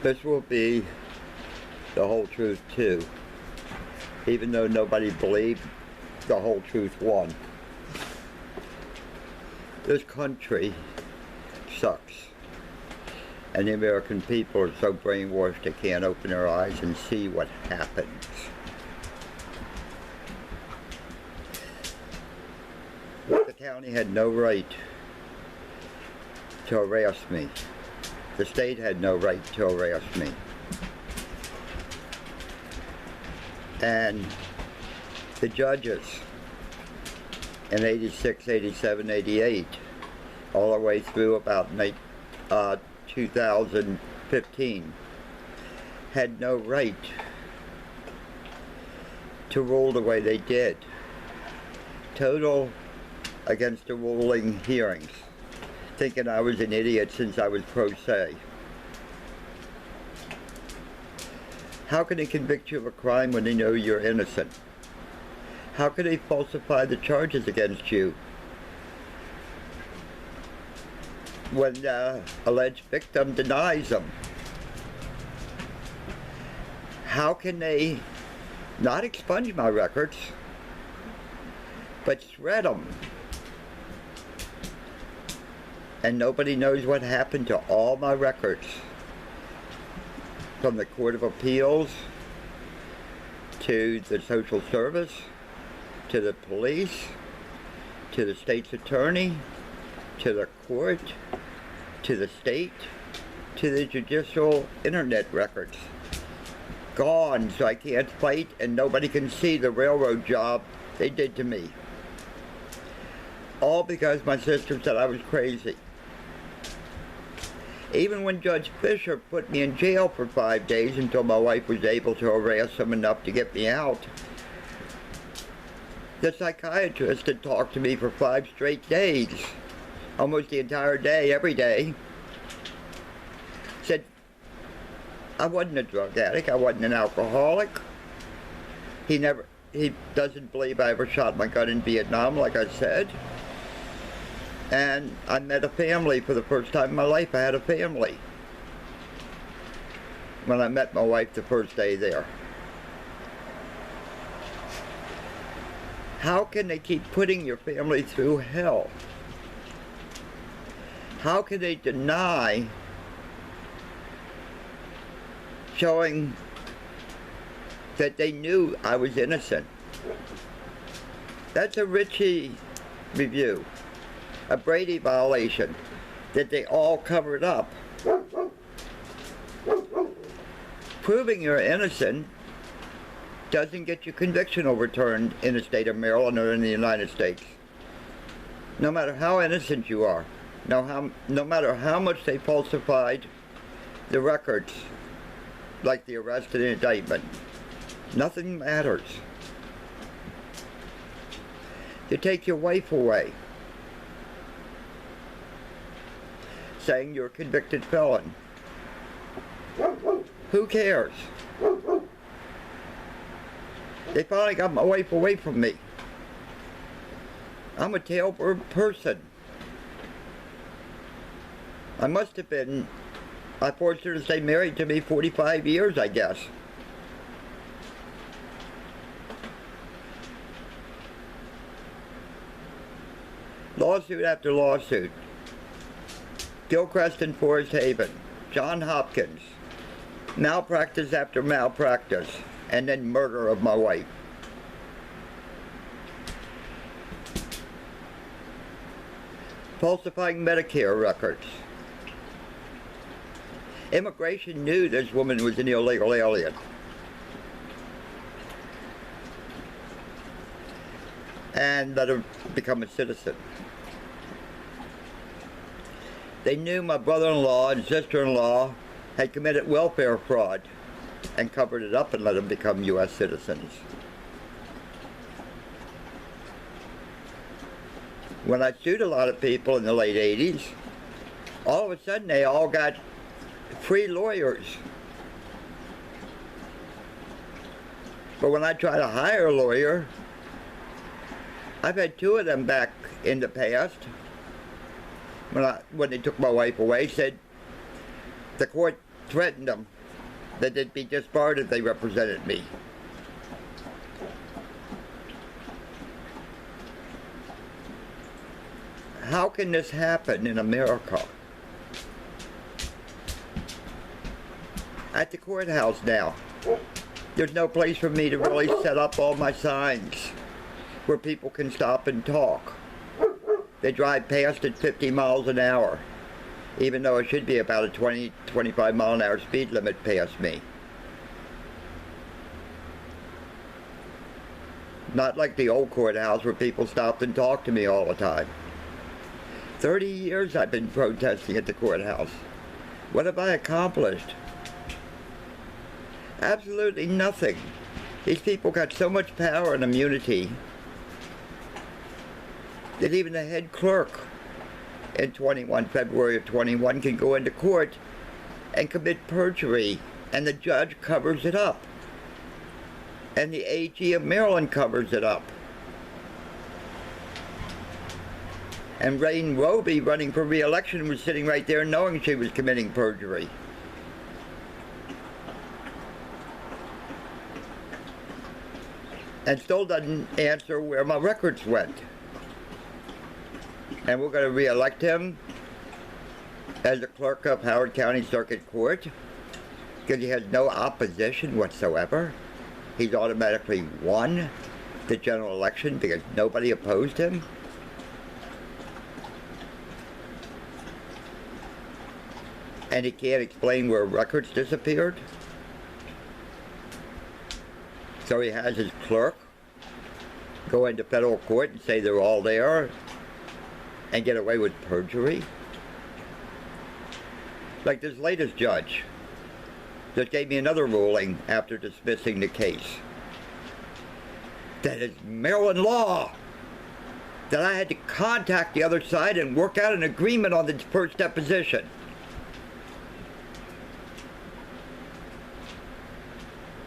This will be the whole truth too, even though nobody believed the whole truth won. This country sucks, and the American people are so brainwashed they can't open their eyes and see what happens. The county had no right to harass me. The state had no right to harass me. And the judges in 86, 87, 88, all the way through about 2015, had no right to rule the way they did. Total against the ruling hearings, thinking I was an idiot since I was pro se. How can they convict you of a crime when they know you're innocent? How can they falsify the charges against you when the alleged victim denies them? How can they not expunge my records, but shred them? And nobody knows what happened to all my records, from the Court of Appeals to the social service, to the police, to the state's attorney, to the court, to the state, to the judicial internet records. Gone, so I can't fight and nobody can see the railroad job they did to me. All because my sister said I was crazy. Even when Judge Fisher put me in jail for 5 days until my wife was able to harass him enough to get me out, the psychiatrist had talked to me for 5 straight days, almost the entire day, every day. Said I wasn't a drug addict, I wasn't an alcoholic. He doesn't believe I ever shot my gun in Vietnam, like I said. And I met a family for the first time in my life. I had a family when I met my wife the first day there. How can they keep putting your family through hell? How can they deny showing that they knew I was innocent? That's a Ritchie review. A Brady violation that they all covered up. Proving you're innocent doesn't get your conviction overturned in the state of Maryland or in the United States. No matter how innocent you are, no matter how much they falsified the records, like the arrest and the indictment, nothing matters. They take your wife away, saying you're a convicted felon. Who cares? They finally got my wife away from me. I'm a jailbird person. I must have been, I forced her to stay married to me 45 years, I guess. Lawsuit after lawsuit. Gilchrist and Forest Haven, John Hopkins, malpractice after malpractice, and then murder of my wife. Falsifying Medicare records. Immigration knew this woman was an illegal alien. And let her become a citizen. They knew my brother-in-law and sister-in-law had committed welfare fraud and covered it up and let them become U.S. citizens. When I sued a lot of people in the late 80s, all of a sudden they all got free lawyers. But when I try to hire a lawyer, I've had 2 of them back in the past. When they took my wife away, said the court threatened them that they'd be disbarred if they represented me. How can this happen in America? At the courthouse now, there's no place for me to really set up all my signs where people can stop and talk. They drive past at 50 miles an hour, even though it should be about a 20, 25 mile an hour speed limit past me. Not like the old courthouse where people stopped and talked to me all the time. 30 years I've been protesting at the courthouse. What have I accomplished? Absolutely nothing. These people got so much power and immunity that even the head clerk in February of 21 can go into court and commit perjury, and the judge covers it up. And the AG of Maryland covers it up. And Rain Roby, running for re-election, was sitting right there knowing she was committing perjury. And still doesn't answer where my records went. And we're going to re-elect him as the clerk of Howard County Circuit Court because he has no opposition whatsoever. He's automatically won the general election because nobody opposed him. And he can't explain where records disappeared. So he has his clerk go into federal court and say they're all there and get away with perjury. Like this latest judge just gave me another ruling after dismissing the case. That is Maryland law. That I had to contact the other side and work out an agreement on the first deposition.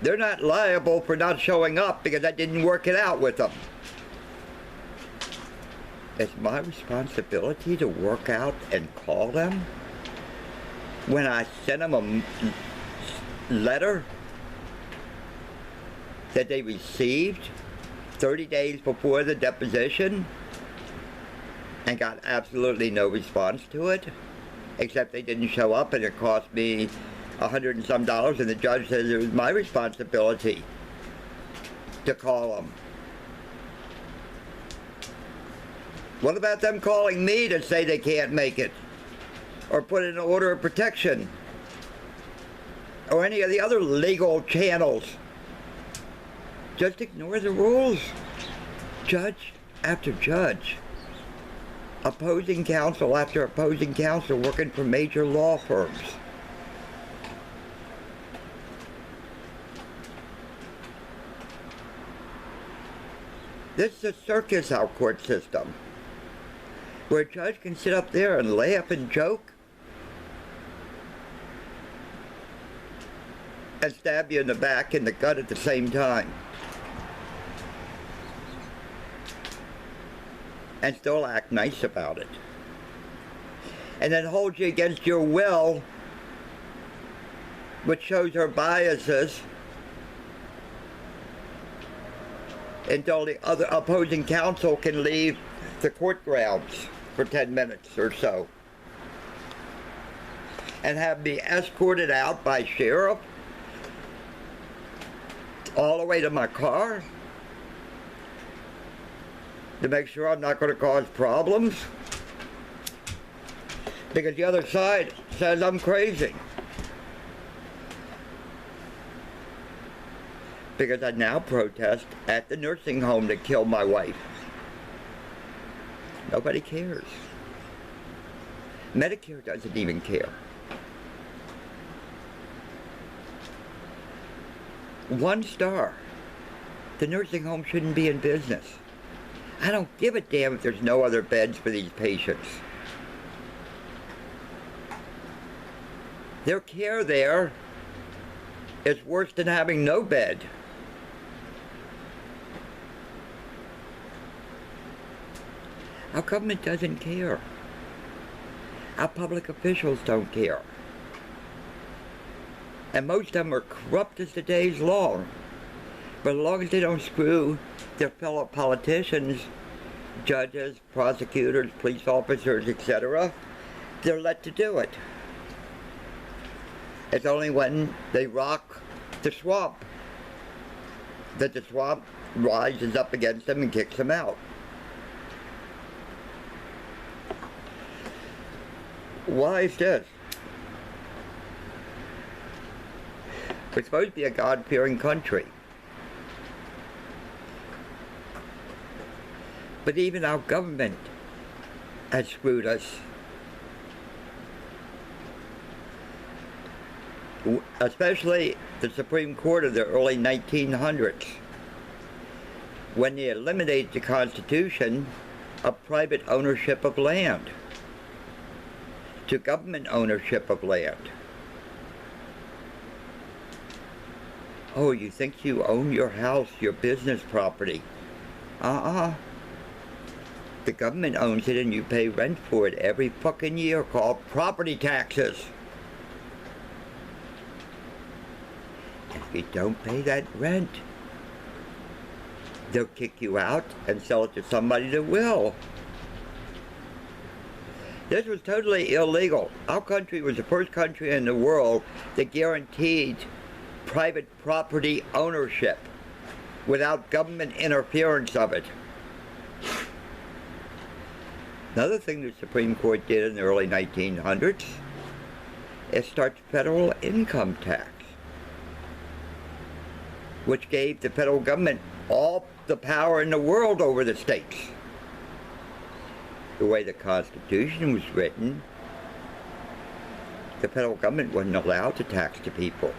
They're not liable for not showing up because I didn't work it out with them. It's my responsibility to work out and call them when I sent them a letter that they received 30 days before the deposition and got absolutely no response to it, except they didn't show up and it cost me $100 and some, and the judge says it was my responsibility to call them. What about them calling me to say they can't make it? Or put in an order of protection? Or any of the other legal channels? Just ignore the rules. Judge after judge. Opposing counsel after opposing counsel working for major law firms. This is a circus, our court system, where a judge can sit up there and laugh and joke and stab you in the back and the gut at the same time. And still act nice about it. And then hold you against your will, which shows her biases, until the other opposing counsel can leave the court grounds for 10 minutes or so. And have me escorted out by sheriff all the way to my car to make sure I'm not going to cause problems because the other side says I'm crazy. Because I now protest at the nursing home that killed my wife. Nobody cares. Medicare doesn't even care. 1 star. The nursing home shouldn't be in business. I don't give a damn if there's no other beds for these patients. Their care there is worse than having no bed. Our government doesn't care. Our public officials don't care. And most of them are corrupt as the day's long. But as long as they don't screw their fellow politicians, judges, prosecutors, police officers, etc., they're let to do it. It's only when they rock the swamp that the swamp rises up against them and kicks them out. Why is this? We're supposed to be a God-fearing country. But even our government has screwed us. Especially the Supreme Court of the early 1900s, when they eliminated the Constitution of private ownership of land to government ownership of land. Oh, you think you own your house, your business property? The government owns it and you pay rent for it every fucking year, called property taxes. And if you don't pay that rent, they'll kick you out and sell it to somebody that will. This was totally illegal. Our country was the first country in the world that guaranteed private property ownership without government interference of it. Another thing the Supreme Court did in the early 1900s is start federal income tax, which gave the federal government all the power in the world over the states. The way the Constitution was written, the federal government wasn't allowed to tax the people.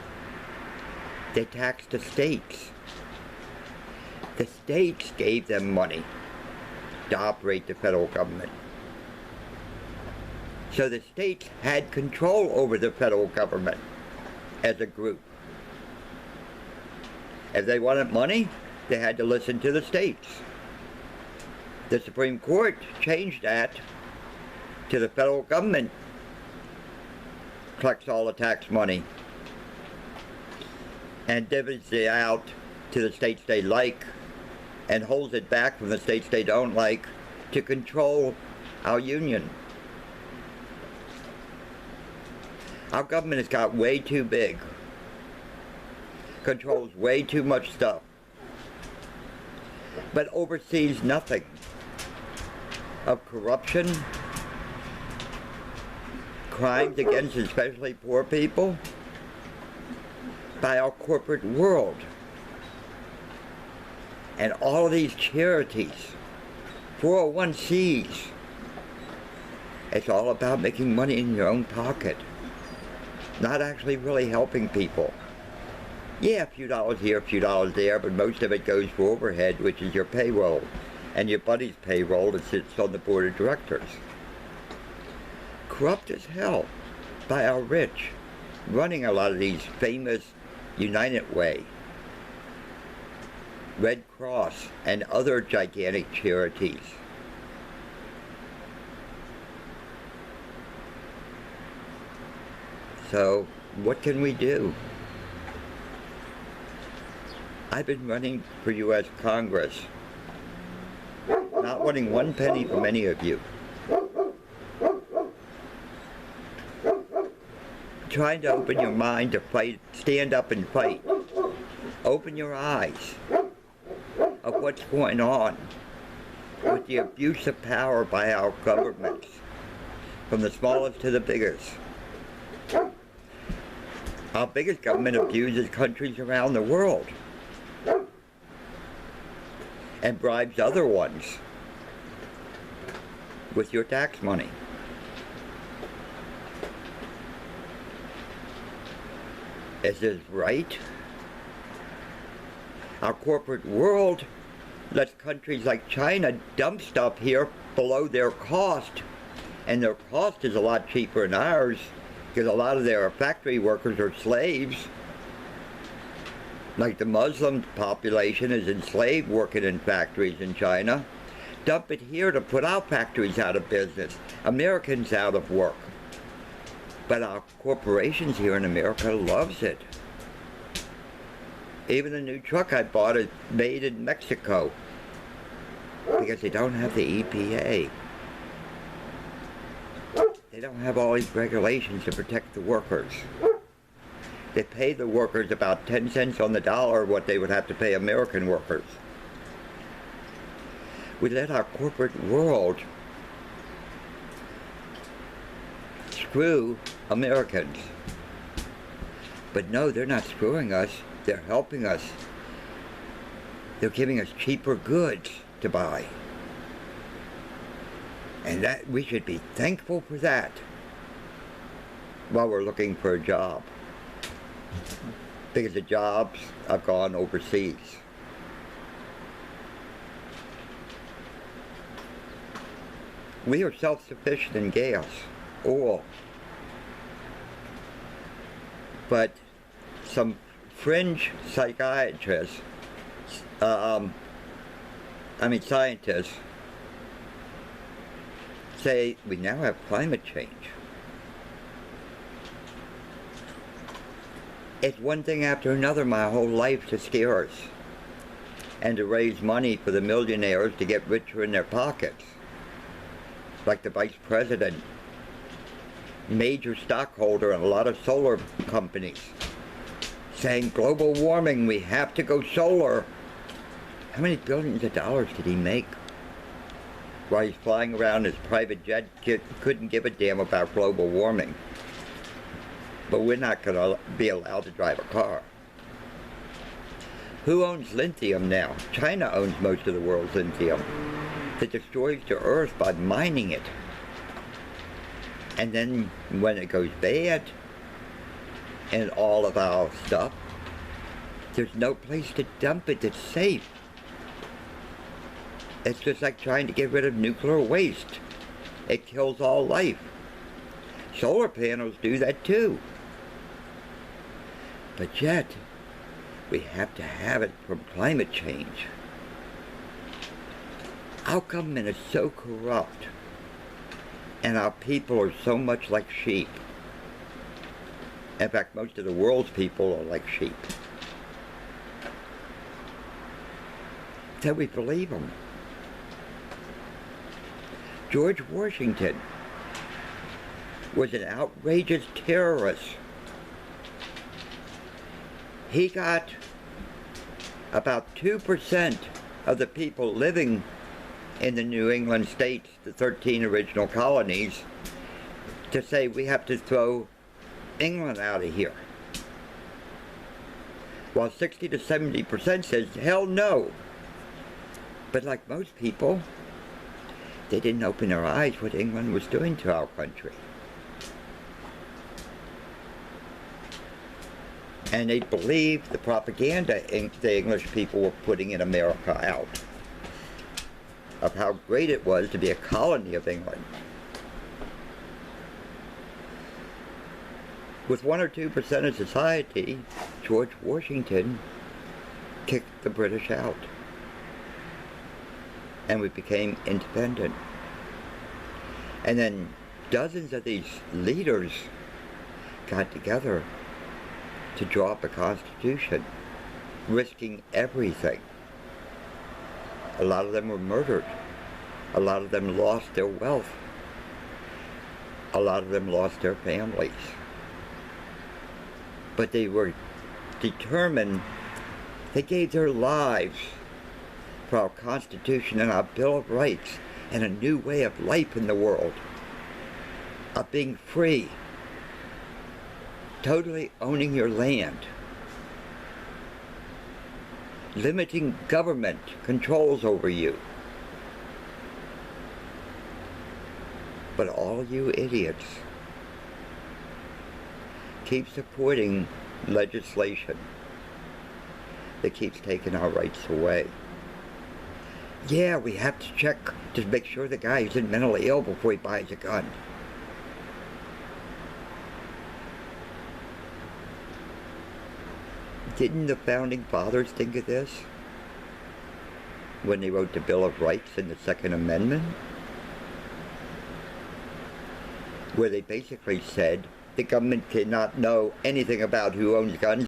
They taxed the states. The states gave them money to operate the federal government. So the states had control over the federal government as a group. If they wanted money, they had to listen to the states. The Supreme Court changed that to the federal government collects all the tax money and divvies it out to the states they like and holds it back from the states they don't like to control our union. Our government has got way too big, controls way too much stuff, but oversees nothing of corruption, crimes against especially poor people, by our corporate world. And all of these charities, 401cs, it's all about making money in your own pocket, not actually really helping people. Yeah, a few dollars here, a few dollars there, but most of it goes for overhead, which is your payroll, and your buddy's payroll that sits on the board of directors. Corrupt as hell by our rich, running a lot of these famous United Way, Red Cross, and other gigantic charities. So, what can we do? I've been running for U.S. Congress, not wanting one penny from any of you. Trying to open your mind to fight, stand up and fight. Open your eyes of what's going on with the abuse of power by our governments, from the smallest to the biggest. Our biggest government abuses countries around the world and bribes other ones with your tax money. Is this right? Our corporate world lets countries like China dump stuff here below their cost, and their cost is a lot cheaper than ours because a lot of their factory workers are slaves. Like the Muslim population is enslaved working in factories in China. Dump it here to put our factories out of business, Americans out of work. But our corporations here in America loves it. Even the new truck I bought is made in Mexico because they don't have the EPA. They don't have all these regulations to protect the workers. They pay the workers about 10 cents on the dollar what they would have to pay American workers. We let our corporate world screw Americans. But no, they're not screwing us. They're helping us. They're giving us cheaper goods to buy. And that we should be thankful for that while we're looking for a job. Because the jobs have gone overseas. We are self-sufficient in gas, oil. But some fringe psychiatrists, scientists, say we now have climate change. It's one thing after another my whole life to scare us and to raise money for the millionaires to get richer in their pockets. Like the vice president, major stockholder in a lot of solar companies, saying global warming, we have to go solar. How many billions of dollars did he make? While he's flying around his private jet, couldn't give a damn about global warming. But we're not going to be allowed to drive a car. Who owns lithium now? China owns most of the world's lithium. It destroys the earth by mining it. And then when it goes bad, and all of our stuff, there's no place to dump it that's safe. It's just like trying to get rid of nuclear waste. It kills all life. Solar panels do that too. But yet, we have to have it from climate change. Our government is so corrupt, and our people are so much like sheep. In fact, most of the world's people are like sheep. So we believe them. George Washington was an outrageous terrorist. He got about 2% of the people living in the New England states, the 13 original colonies, to say we have to throw England out of here. While 60 to 70% says, hell no. But like most people, they didn't open their eyes what England was doing to our country. And they believed the propaganda the English people were putting in America out of how great it was to be a colony of England. With 1 or 2% of society, George Washington kicked the British out. And we became independent. And then dozens of these leaders got together to draw up a constitution, risking everything. A lot of them were murdered. A lot of them lost their wealth. A lot of them lost their families. But they were determined. They gave their lives for our Constitution and our Bill of Rights and a new way of life in the world, of being free, totally owning your land, limiting government controls over you. But all you idiots keep supporting legislation that keeps taking our rights away. Yeah, we have to check to make sure the guy isn't mentally ill before he buys a gun. Didn't the Founding Fathers think of this when they wrote the Bill of Rights and the Second Amendment? Where they basically said the government cannot know anything about who owns guns.